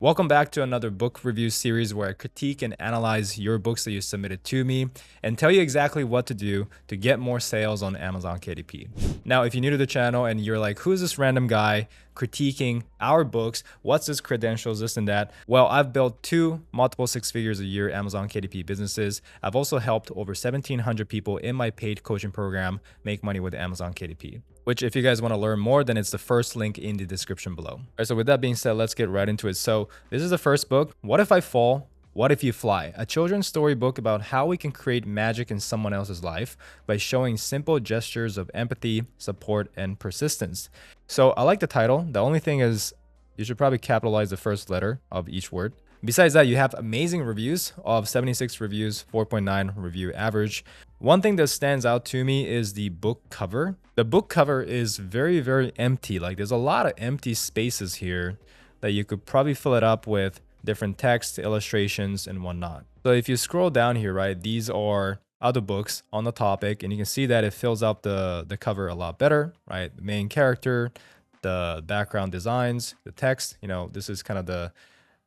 Welcome back to another book review series where I critique and analyze your books that you submitted to me and tell you exactly what to do to get more sales on Amazon KDP. Now, if you're new to the channel and you're like, who's this random guy critiquing our books? What's his credentials, this and that? Well, I've built two multiple six figures a year Amazon KDP businesses. I've also helped over 1,700 people in my paid coaching program make money with Amazon KDP. Which if you guys want to learn more, then it's the first link in the description below. All right, so with that being said, let's get right into it. So this is the first book, What If I Fall? What If You Fly? A children's story book about how we can create magic in someone else's life by showing simple gestures of empathy, support, and persistence. So I like the title. The only thing is you should probably capitalize the first letter of each word. Besides that, you have amazing reviews of 76 reviews, 4.9 review average. One thing that stands out to me is the book cover. The book cover is very, very empty. Like there's a lot of empty spaces here that you could probably fill it up with different text, illustrations, and whatnot. So if you scroll down here, right, these are other books on the topic, and you can see that it fills up the cover a lot better, right? The main character, the background designs, the text, this is kind of the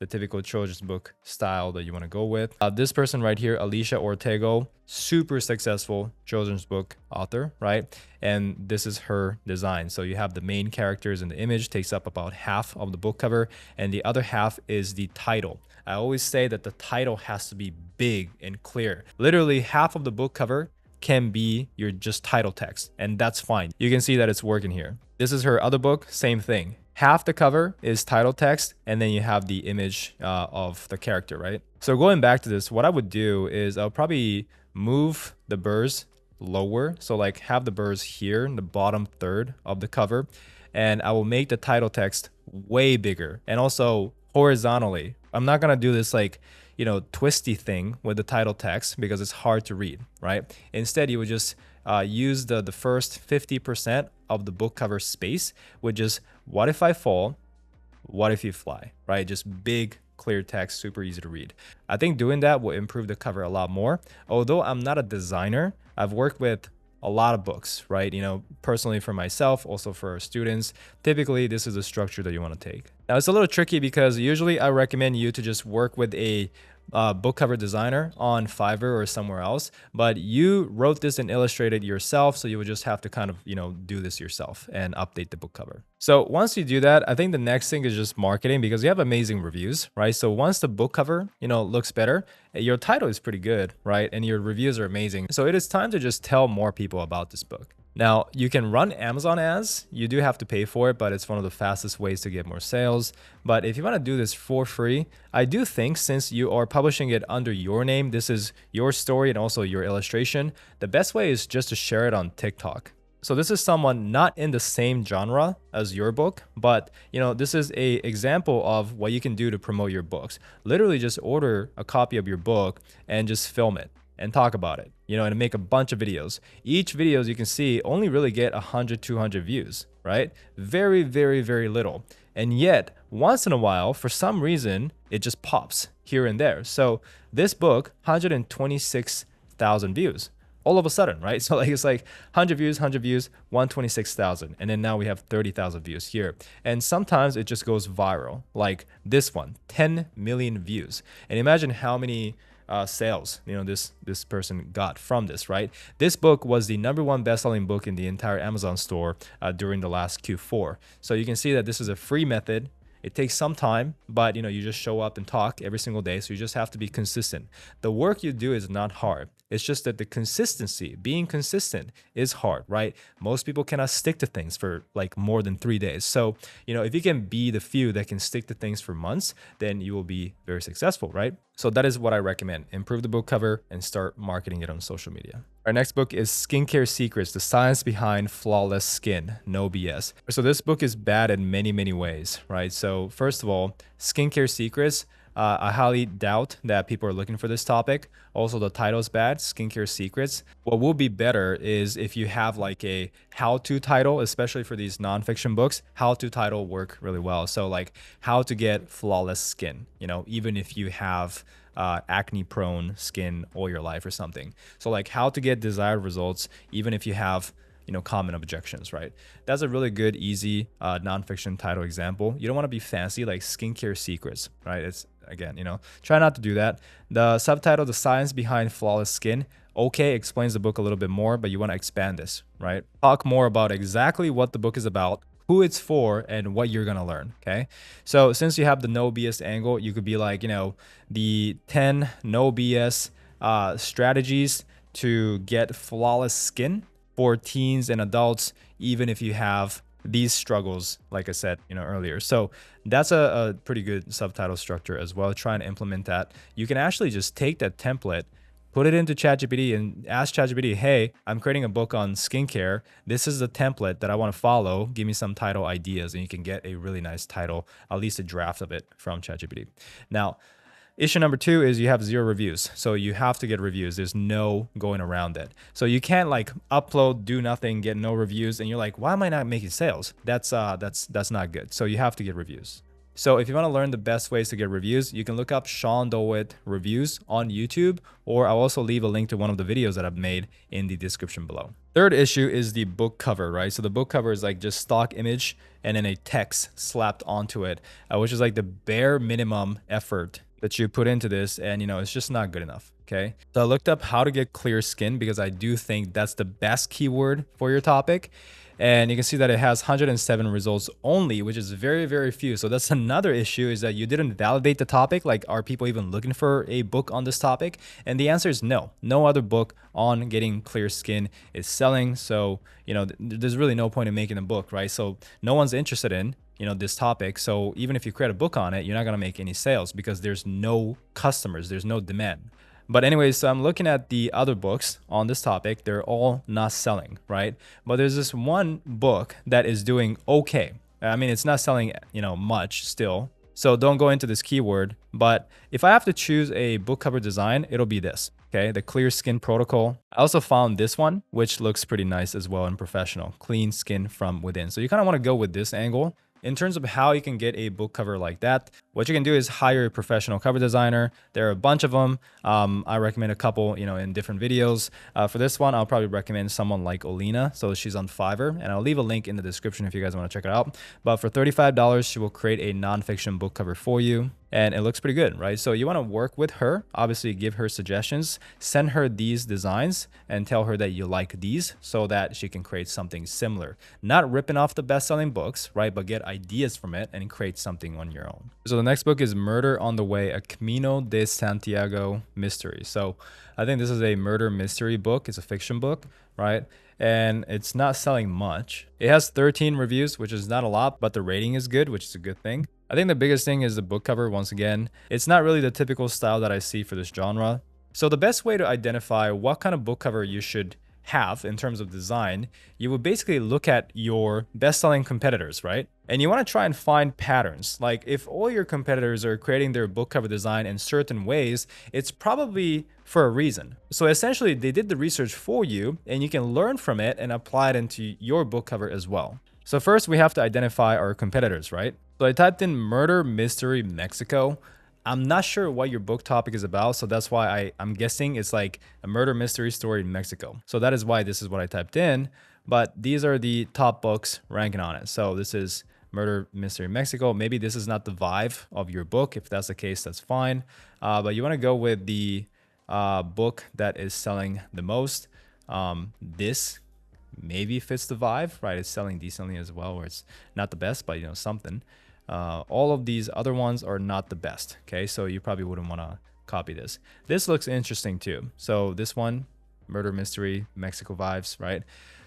typical children's book style that you want to go with. This person right here, Alicia Ortego, super successful children's book author, right? And this is her design. So you have the main characters, and the image takes up about half of the book cover, and the other half is the title. I always say that the title has to be big and clear. Literally half of the book cover can be your just title text, and that's fine. You can see that it's working here. This is her other book, same thing. Half the cover is title text, and then you have the image of the character, right? So going back to this, what I would do is I'll probably move the burrs lower. So like have the burrs here in the bottom third of the cover, and I will make the title text way bigger and also horizontally. I'm not gonna do this like, twisty thing with the title text because it's hard to read, right? Instead, you would just use the first 50% of the book cover space, which is what if I fall, what if you fly, right? Just big, clear text, super easy to read. I think doing that will improve the cover a lot more. Although I'm not a designer, I've worked with a lot of books, right? Personally for myself, also for our students. Typically, this is the structure that you want to take. Now, it's a little tricky because usually I recommend you to just work with a book cover designer on Fiverr or somewhere else, but you wrote this and illustrated yourself, so you would just have to kind of do this yourself and update the book cover. So once you do that, I think the next thing is just marketing, because you have amazing reviews, right? So once the book cover looks better, your title is pretty good, right? And your reviews are amazing, so it is time to just tell more people about this book. Now, you can run Amazon ads. You do have to pay for it, but it's one of the fastest ways to get more sales. But if you want to do this for free, I do think since you are publishing it under your name, this is your story and also your illustration, the best way is just to share it on TikTok. So this is someone not in the same genre as your book, but this is a example of what you can do to promote your books. Literally just order a copy of your book and just film it and talk about it, and make a bunch of videos. Each video, as you can see, only really get 100, 200 views, right? Very, very, very little. And yet, once in a while, for some reason, it just pops here and there. So this book, 126,000 views. All of a sudden, right? So it's like 100 views, 126,000. And then now we have 30,000 views here. And sometimes it just goes viral. Like this one, 10 million views. And imagine how many sales this person got from this, right? This book was the #1 best-selling book in the entire Amazon store during the last Q4. So you can see that this is a free method. It takes some time, but you just show up and talk every single day. So you just have to be consistent. The work you do is not hard. It's just that the consistency, being consistent, is hard, right? Most people cannot stick to things for like more than 3 days. So, if you can be the few that can stick to things for months, then you will be very successful, right? So that is what I recommend. Improve the book cover and start marketing it on social media. Our next book is Skincare Secrets, The Science Behind Flawless Skin, No BS. So this book is bad in many, many ways, right? So first of all, Skincare Secrets, I highly doubt that people are looking for this topic. Also, the title is bad, Skincare Secrets. What will be better is if you have like a how-to title, especially for these nonfiction books. How-to title work really well. So like how to get flawless skin, even if you have acne-prone skin all your life or something. So like how to get desired results, even if you have common objections, right? That's a really good, easy nonfiction title example. You don't want to be fancy like skincare secrets, right? It's again, try not to do that. The subtitle, The Science Behind Flawless Skin, okay, explains the book a little bit more, but you want to expand this, right? Talk more about exactly what the book is about, who it's for, and what you're going to learn. Okay. So since you have the no BS angle, you could be like, the 10 no BS strategies to get flawless skin for teens and adults, even if you have these struggles, like I said, earlier. So that's a pretty good subtitle structure as well. Try and implement that. You can actually just take that template, put it into ChatGPT and ask ChatGPT, hey, I'm creating a book on skincare. This is the template that I want to follow. Give me some title ideas, and you can get a really nice title, at least a draft of it from ChatGPT. Now, issue number 2 is you have 0 reviews. So you have to get reviews. There's no going around it. So you can't like upload, do nothing, get no reviews, and you're like, why am I not making sales? That's not good. So you have to get reviews. So if you want to learn the best ways to get reviews, you can look up Sean DeWitt reviews on YouTube, or I'll also leave a link to one of the videos that I've made in the description below. Third issue is the book cover, right? So the book cover is like just stock image and then a text slapped onto it, which is like the bare minimum effort that you put into this, and it's just not good enough. Okay, so I looked up how to get clear skin because I do think that's the best keyword for your topic. And you can see that it has 107 results only, which is very, very few. So that's another issue, is that you didn't validate the topic. Like, are people even looking for a book on this topic? And the answer is no. No other book on getting clear skin is selling. So, there's really no point in making a book, right? So no one's interested in, this topic. So even if you create a book on it, you're not going to make any sales because there's no customers, there's no demand. But anyways, so I'm looking at the other books on this topic. They're all not selling, right? But there's this one book that is doing okay. I mean, it's not selling, much still. So don't go into this keyword. But if I have to choose a book cover design, it'll be this. Okay, the Clear Skin Protocol. I also found this one, which looks pretty nice as well and professional. Clean skin from within. So you kind of want to go with this angle. In terms of how you can get a book cover like that, what you can do is hire a professional cover designer. There are a bunch of them. I recommend a couple, in different videos. For this one, I'll probably recommend someone like Olina. So she's on Fiverr, and I'll leave a link in the description if you guys want to check it out. But for $35, she will create a nonfiction book cover for you. And it looks pretty good, right? So you want to work with her, obviously give her suggestions, send her these designs and tell her that you like these so that she can create something similar. Not ripping off the best-selling books, right? But get ideas from it and create something on your own. So the next book is Murder on the Way, a Camino de Santiago mystery. So I think this is a murder mystery book. It's a fiction book, right? And it's not selling much. It has 13 reviews, which is not a lot, but the rating is good, which is a good thing. I think the biggest thing is the book cover. Once again, it's not really the typical style that I see for this genre. So the best way to identify what kind of book cover you should have in terms of design, you would basically look at your best-selling competitors, right? And you want to try and find patterns. Like if all your competitors are creating their book cover design in certain ways, it's probably for a reason. So essentially they did the research for you, and you can learn from it and apply it into your book cover as well. So first we have to identify our competitors, right? So I typed in Murder Mystery Mexico. I'm not sure what your book topic is about, so that's why I'm guessing it's like a murder mystery story in Mexico. So that is why this is what I typed in, but these are the top books ranking on it. So this is Murder Mystery Mexico. Maybe this is not the vibe of your book. If that's the case, that's fine. But you want to go with the book that is selling the most. This maybe fits the vibe, right? It's selling decently as well, or it's not the best, but something. All of these other ones are not the best. Okay, so you probably wouldn't want to copy this. This looks interesting too. So this one, murder mystery, Mexico vibes, right?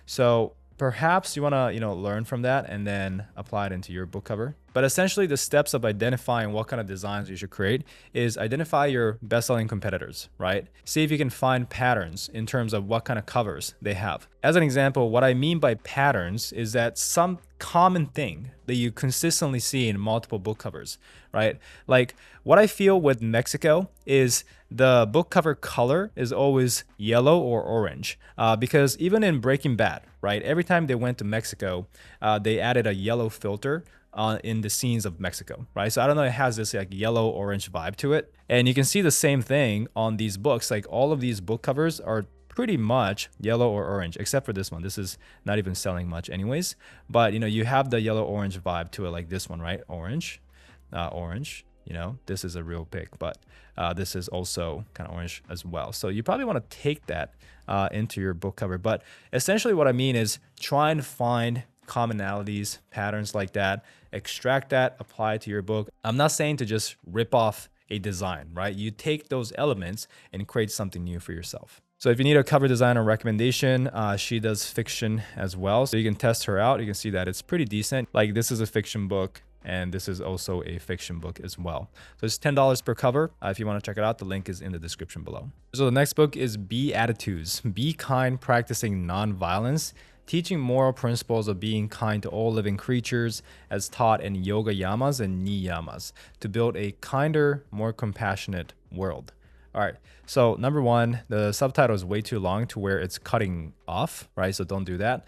So perhaps you want to learn from that and then apply it into your book cover. But essentially the steps of identifying what kind of designs you should create is identify your best-selling competitors, right? See if you can find patterns in terms of what kind of covers they have. As an example, what I mean by patterns is that some common thing that you consistently see in multiple book covers, right? Like what I feel with Mexico is the book cover color is always yellow or orange, because even in Breaking Bad, right? Every time they went to Mexico, they added a yellow filter in the scenes of Mexico, right? So I don't know, it has this like yellow orange vibe to it. And you can see the same thing on these books. Like all of these book covers are pretty much yellow or orange, except for this one. This is not even selling much anyways, but you know, you have the yellow orange vibe to it, like this one, right? Orange, orange, you know, this is a real pick, but this is also kind of orange as well. So you probably want to take that into your book cover. But essentially what I mean is try and find commonalities, patterns like that, extract that, apply it to your book. I'm not saying to just rip off a design, right? You take those elements and create something new for yourself. So if you need a cover designer recommendation, she does fiction as well. So you can test her out. You can see that it's pretty decent. Like this is a fiction book, and this is also a fiction book as well. So it's $10 per cover. If you want to check it out, the link is in the description below. So the next book is Be Attitudes, Be Kind, Practicing Nonviolence, Teaching Moral Principles of Being Kind to All Living Creatures as Taught in Yoga Yamas and Niyamas to Build a Kinder, More Compassionate World. All right, so number one, the subtitle is way too long to where it's cutting off, right? So don't do that.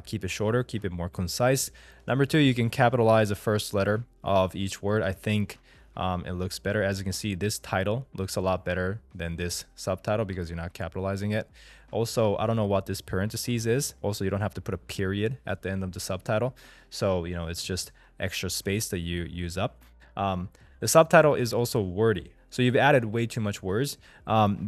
Keep it shorter, keep it more concise. Number two, you can capitalize the first letter of each word. I think it looks better. As you can see, this title looks a lot better than this subtitle because you're not capitalizing it. Also, I don't know what this parentheses is. Also, you don't have to put a period at the end of the subtitle. So, you know, it's just extra space that you use up. The subtitle is also wordy. So you've added way too much words.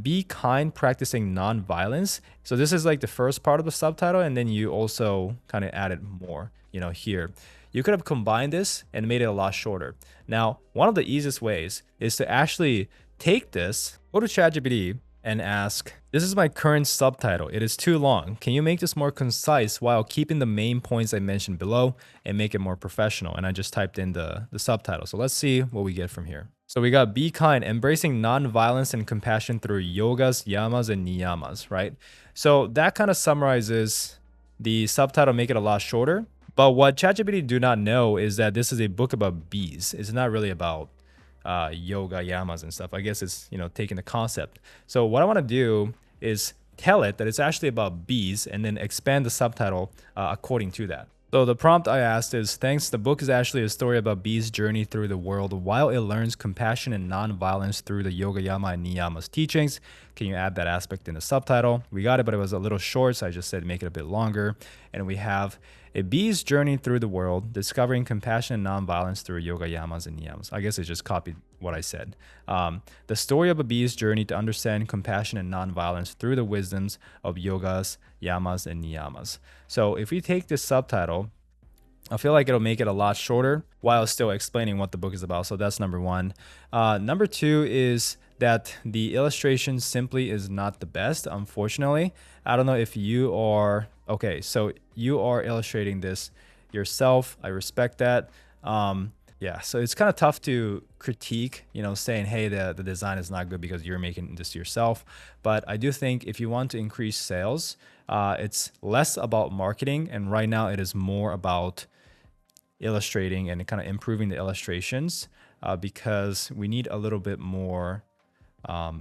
Be kind, practicing nonviolence. So this is like the first part of the subtitle, and then you also kind of added more, you know, here. You could have combined this and made it a lot shorter. Now, one of the easiest ways is to actually take this, go to ChatGPT and ask, this is my current subtitle. It is too long. Can you make this more concise while keeping the main points I mentioned below and make it more professional? And I just typed in the subtitle. So let's see what we get from here. So we got Be Kind, Embracing Nonviolence and Compassion Through Yogas, Yamas, and Niyamas, right? So that kind of summarizes the subtitle, make it a lot shorter. But what ChatGPT do not know is that this is a book about bees. It's not really about yoga, yamas, and stuff. I guess it's, you know, taking the concept. So what I want to do is tell it that it's actually about bees and then expand the subtitle according to that. So the prompt I asked is, thanks, the book is actually a story about bees' journey through the world while it learns compassion and non-violence through the Yoga Yama and Niyama's teachings. Can you add that aspect in the subtitle? We got it, but it was a little short, so I just said make it a bit longer. And we have a bee's journey through the world, discovering compassion and non-violence through Yoga Yamas and Niyamas. I guess it just copied what I said. The story of a bee's journey to understand compassion and non-violence through the wisdoms of Yogas, Yamas, and Niyamas. So if we take this subtitle, I feel like it'll make it a lot shorter while still explaining what the book is about. So that's number one. Number two is that the illustration simply is not the best, unfortunately. I don't know if you are, okay, so you are illustrating this yourself. I respect that. Yeah, so it's kind of tough to critique, you know, saying, hey, the design is not good because you're making this yourself. But I do think if you want to increase sales, it's less about marketing. And right now it is more about illustrating and kind of improving the illustrations because we need a little bit more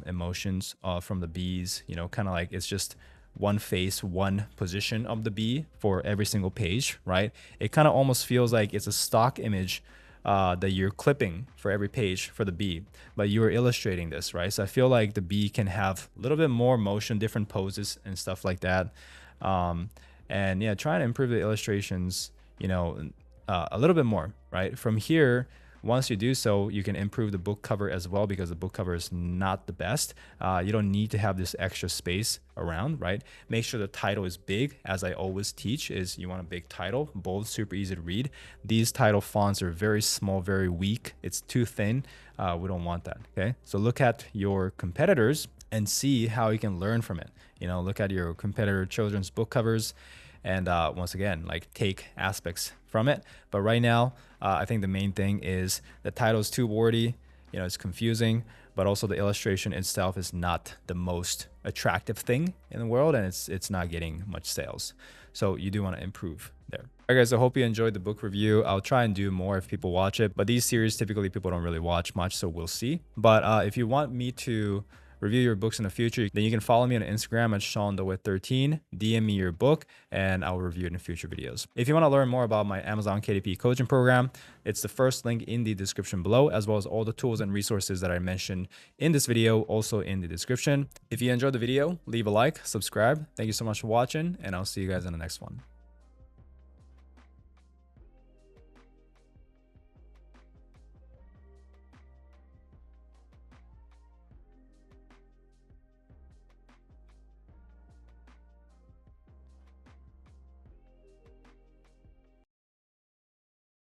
emotions from the bees, you know, kind of like it's just one face, one position of the bee for every single page, right? It kind of almost feels like it's a stock image that you're clipping for every page for the bee, but you are illustrating this, right? So I feel like the bee can have a little bit more motion, different poses and stuff like that. And yeah, trying to improve the illustrations, you know, a little bit more, right? From here, once you do so, you can improve the book cover as well because the book cover is not the best. You don't need to have this extra space around, right? Make sure the title is big. As I always teach is you want a big title, bold, super easy to read. These title fonts are very small, very weak. It's too thin. We don't want that, okay? So look at your competitors and see how you can learn from it. You know, look at your competitor children's book covers and once again, like take aspects from it. But right now, I think the main thing is the title is too wordy, you know, it's confusing, but also the illustration itself is not the most attractive thing in the world and it's not getting much sales. So you do want to improve there. All right, guys, I hope you enjoyed the book review. I'll try and do more if people watch it, but these series, typically people don't really watch much, so we'll see. But if you want me to review your books in the future, then you can follow me on Instagram at SeanDewitt13, DM me your book, and I'll review it in future videos. If you want to learn more about my Amazon KDP coaching program, it's the first link in the description below, as well as all the tools and resources that I mentioned in this video, also in the description. If you enjoyed the video, leave a like, subscribe. Thank you so much for watching, and I'll see you guys in the next one.